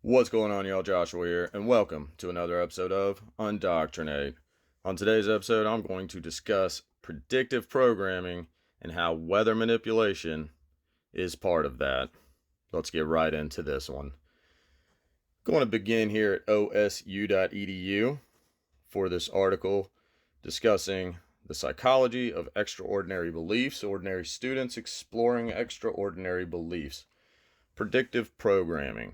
What's going on, y'all? Joshua here, and welcome to another episode of Undoctrinate. On today's episode, I'm going to discuss predictive programming and how weather manipulation is part of that. Let's get right into this one. I'm going to begin here at osu.edu for this article discussing the psychology of extraordinary beliefs, ordinary students exploring extraordinary beliefs. Predictive programming.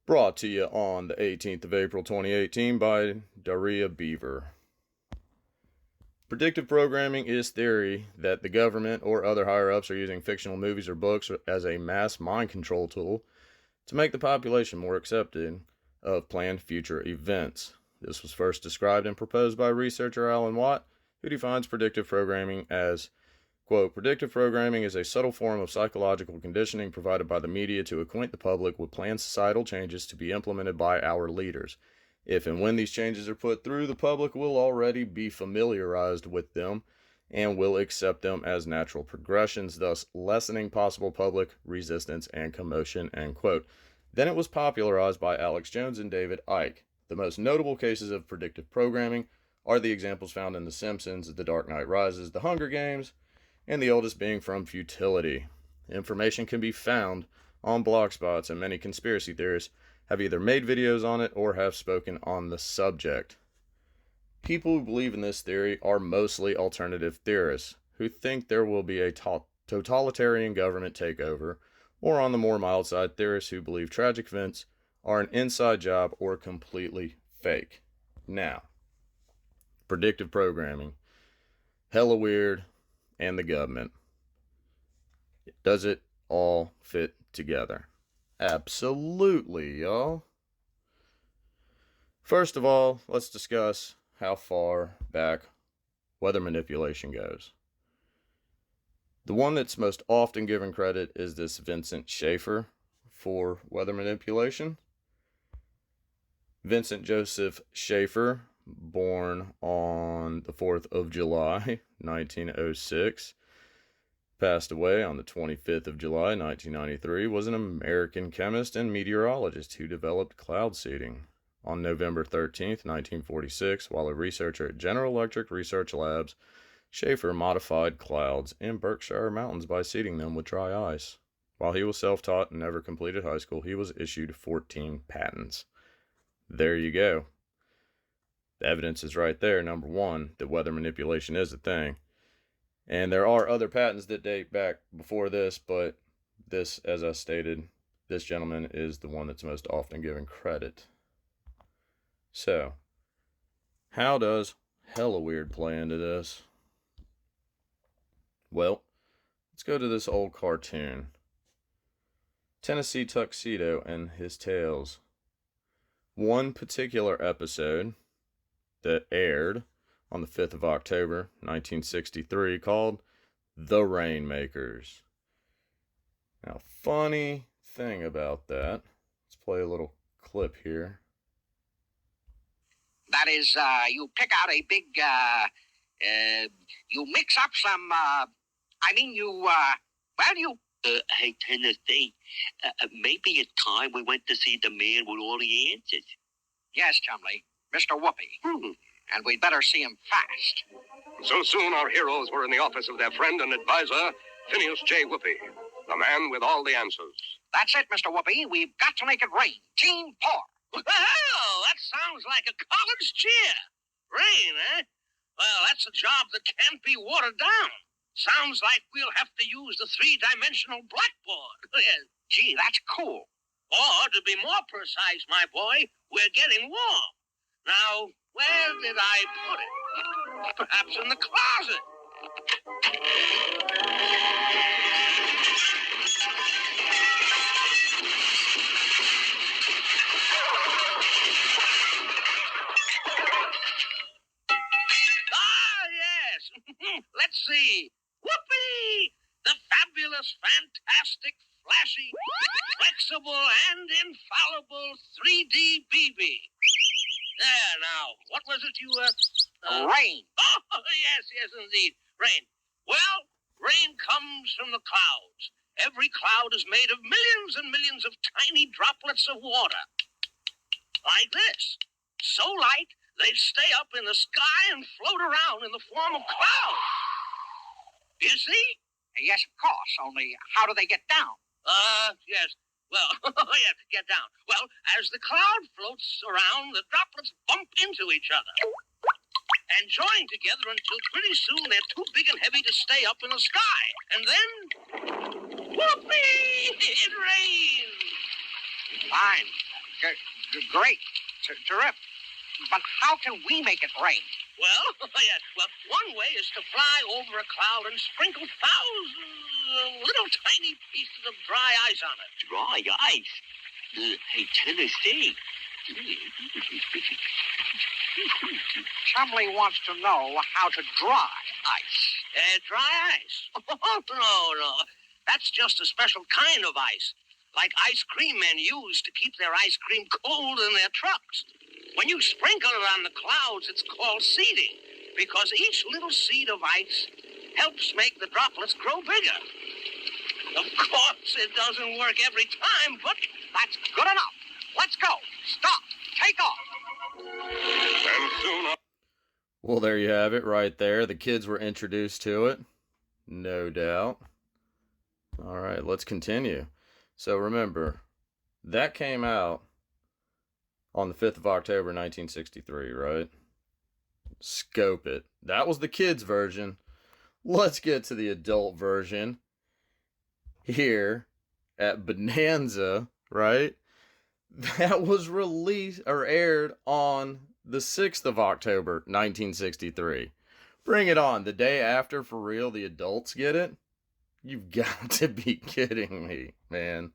Brought to you on the 18th of April 2018 by Daria Beaver. Predictive programming is theory that the government or other higher-ups are using fictional movies or books as a mass mind control tool to make the population more accepting of planned future events. This was first described and proposed by researcher Alan Watt, who defines predictive programming as, quote, predictive programming is a subtle form of psychological conditioning provided by the media to acquaint the public with planned societal changes to be implemented by our leaders. If and when these changes are put through, the public will already be familiarized with them and will accept them as natural progressions, thus lessening possible public resistance and commotion, end quote. Then it was popularized by Alex Jones and David Icke. The most notable cases of predictive programming are the examples found in The Simpsons, The Dark Knight Rises, The Hunger Games, and the oldest being from Futility. Information can be found on Blogspots, and many conspiracy theorists have either made videos on it or have spoken on the subject. People who believe in this theory are mostly alternative theorists, who think there will be a totalitarian government takeover, or on the more mild side, theorists who believe tragic events are an inside job or completely fake. Now, predictive programming. Hella weird. And the government. Does it all fit together? Absolutely, y'all. First of all, let's discuss how far back weather manipulation goes. The one that's most often given credit is this Vincent Schaefer for weather manipulation. Vincent Joseph Schaefer, born on the 4th of July, 1906, passed away on the 25th of July, 1993, was an American chemist and meteorologist who developed cloud seeding. On November 13th, 1946, while a researcher at General Electric Research Labs, Schaefer modified clouds in Berkshire Mountains by seeding them with dry ice. While he was self-taught and never completed high school, he was issued 14 patents. There you go. The evidence is right there, number one, that weather manipulation is a thing. And there are other patents that date back before this, but this, as I stated, this gentleman is the one that's most often given credit. So, how does hella weird play into this? Well, let's go to this old cartoon. Tennessee Tuxedo and His Tales. One particular episode that aired on the 5th of October, 1963, called The Rainmakers. Now, funny thing about that, let's play a little clip here. That is, you pick out a big, you mix up some, Hey, Tennessee, maybe it's time we went to see the man with all the answers. Yes, Chumley, Mr. Whoopi. And we'd better see him fast. So soon our heroes were in the office of their friend and advisor, Phineas J. Whoopi, the man with all the answers. That's it, Mr. Whoopi. We've got to make it rain. Team power. Well, that sounds like a college cheer. Rain, eh? Well, that's a job that can't be watered down. Sounds like we'll have to use the three-dimensional blackboard. Gee, that's cool. Or, to be more precise, my boy, we're getting warm. Now, where did I put it? Perhaps in the closet. Ah, yes. Let's see. Whoopee! The fabulous, fantastic, flashy, flexible, and infallible 3D BB. There, now, what was it you, Rain. Oh, yes, indeed. Rain. Well, rain comes from the clouds. Every cloud is made of millions and millions of tiny droplets of water. Like this. So light, they stay up in the sky and float around in the form of clouds. You see? Yes, of course. Only, how do they get down? Yes. Well, yeah, get down. Well, as the cloud floats around, the droplets bump into each other and join together until pretty soon they're too big and heavy to stay up in the sky. And then, whoopee! It rains. Fine. Great. Terrific. But how can we make it rain? Well, yes. Well, one way is to fly over a cloud and sprinkle thousands of little tiny pieces of dry ice on it. Dry ice? Hey, Tennessee. Chumley wants to know how to dry ice. Dry ice? Oh, no. That's just a special kind of ice, like ice cream men use to keep their ice cream cold in their trucks. When you sprinkle it on the clouds, it's called seeding, because each little seed of ice helps make the droplets grow bigger. Of course, it doesn't work every time, but That's good enough. Let's go. Stop. Take off. And soon Well, there you have it right there. The kids were introduced to it. No doubt. All right, let's continue. So remember, that came out on the 5th of October, 1963, right? Scope it. That was the kids' version. Let's get to the adult version here at Bonanza, right? That was released or aired on the 6th of October, 1963. Bring it on. The day after, for real, the adults get it? You've got to be kidding me, man.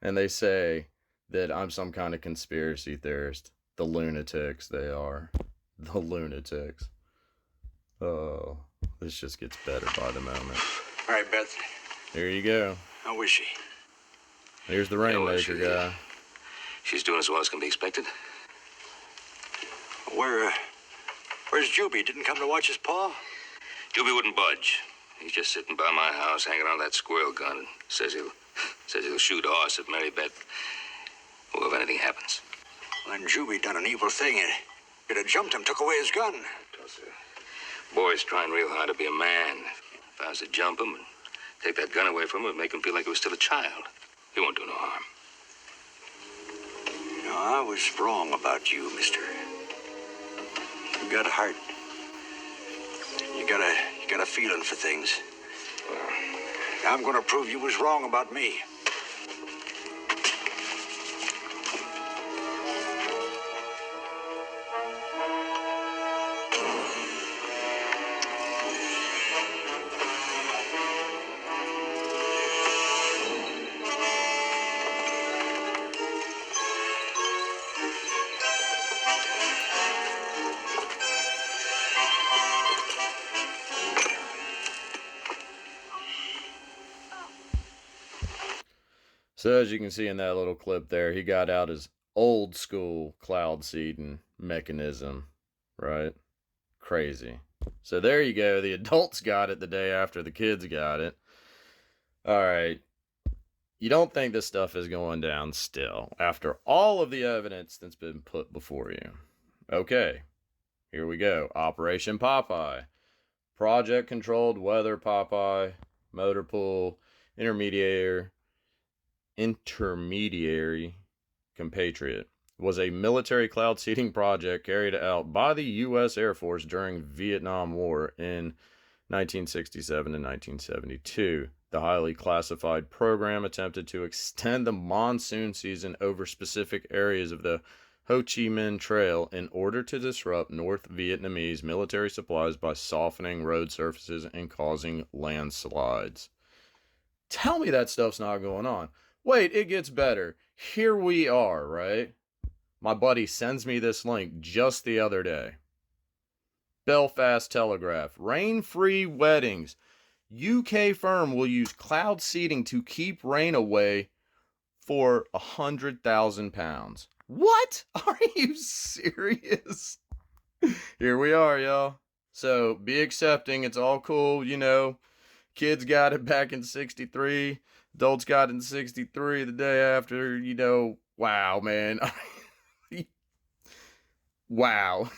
And they say that I'm some kind of conspiracy theorist. The lunatics they are. The lunatics. Oh, this just gets better by the moment. All right, Beth. Here you go. How is she? Here's the Yeah, well, Rainmaker guy. She's doing as well as can be expected. Where's Juby? Didn't come to watch his paw? Juby wouldn't budge. He's just sitting by my house, hanging on that squirrel gun, and says he'll shoot a horse at Mary Beth. Well, if anything happens. When Juby done an evil thing, it had jumped him, took away his gun. Boy's trying real hard to be a man. If I was to jump him and take that gun away from him, it'd make him feel like he was still a child. He won't do no harm. You know, I was wrong about you, mister. You got a heart. You got a feeling for things. I'm gonna prove you was wrong about me. So as you can see in that little clip there, he got out his old school cloud seeding mechanism, right? Crazy. So there you go. The adults got it the day after the kids got it. All right. You don't think this stuff is going down still after all of the evidence that's been put before you. Okay. Here we go. Operation Popeye. Project Controlled Weather Popeye. Motor Pool. Intermediary Compatriot was a military cloud seeding project carried out by the U.S. Air Force during Vietnam War in 1967 and 1972. The highly classified program attempted to extend the monsoon season over specific areas of the Ho Chi Minh Trail in order to disrupt North Vietnamese military supplies by softening road surfaces and causing landslides. Tell me that stuff's not going on. Wait, it gets better. Here we are, right? My buddy sends me this link just the other day. Belfast Telegraph. Rain-free weddings. UK firm will use cloud seeding to keep rain away for £100,000. What? Are you serious? Here we are, y'all. So be accepting. It's all cool, you know. Kids got it back in 63. Adults got in 63 the day after, wow, man. Wow.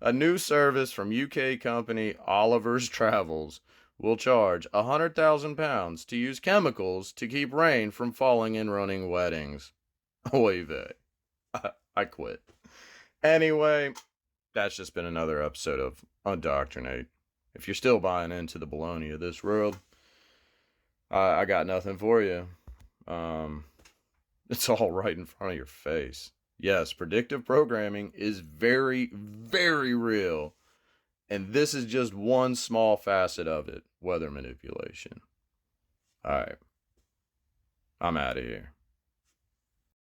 A new service from UK company Oliver's Travels will charge £100,000 to use chemicals to keep rain from falling in running weddings. Oy vey. I quit. Anyway, that's just been another episode of Undoctrinate. If you're still buying into the baloney of this world, I got nothing for you. It's all right in front of your face. Yes, predictive programming is very, very real. And this is just one small facet of it, weather manipulation. All right. I'm out of here.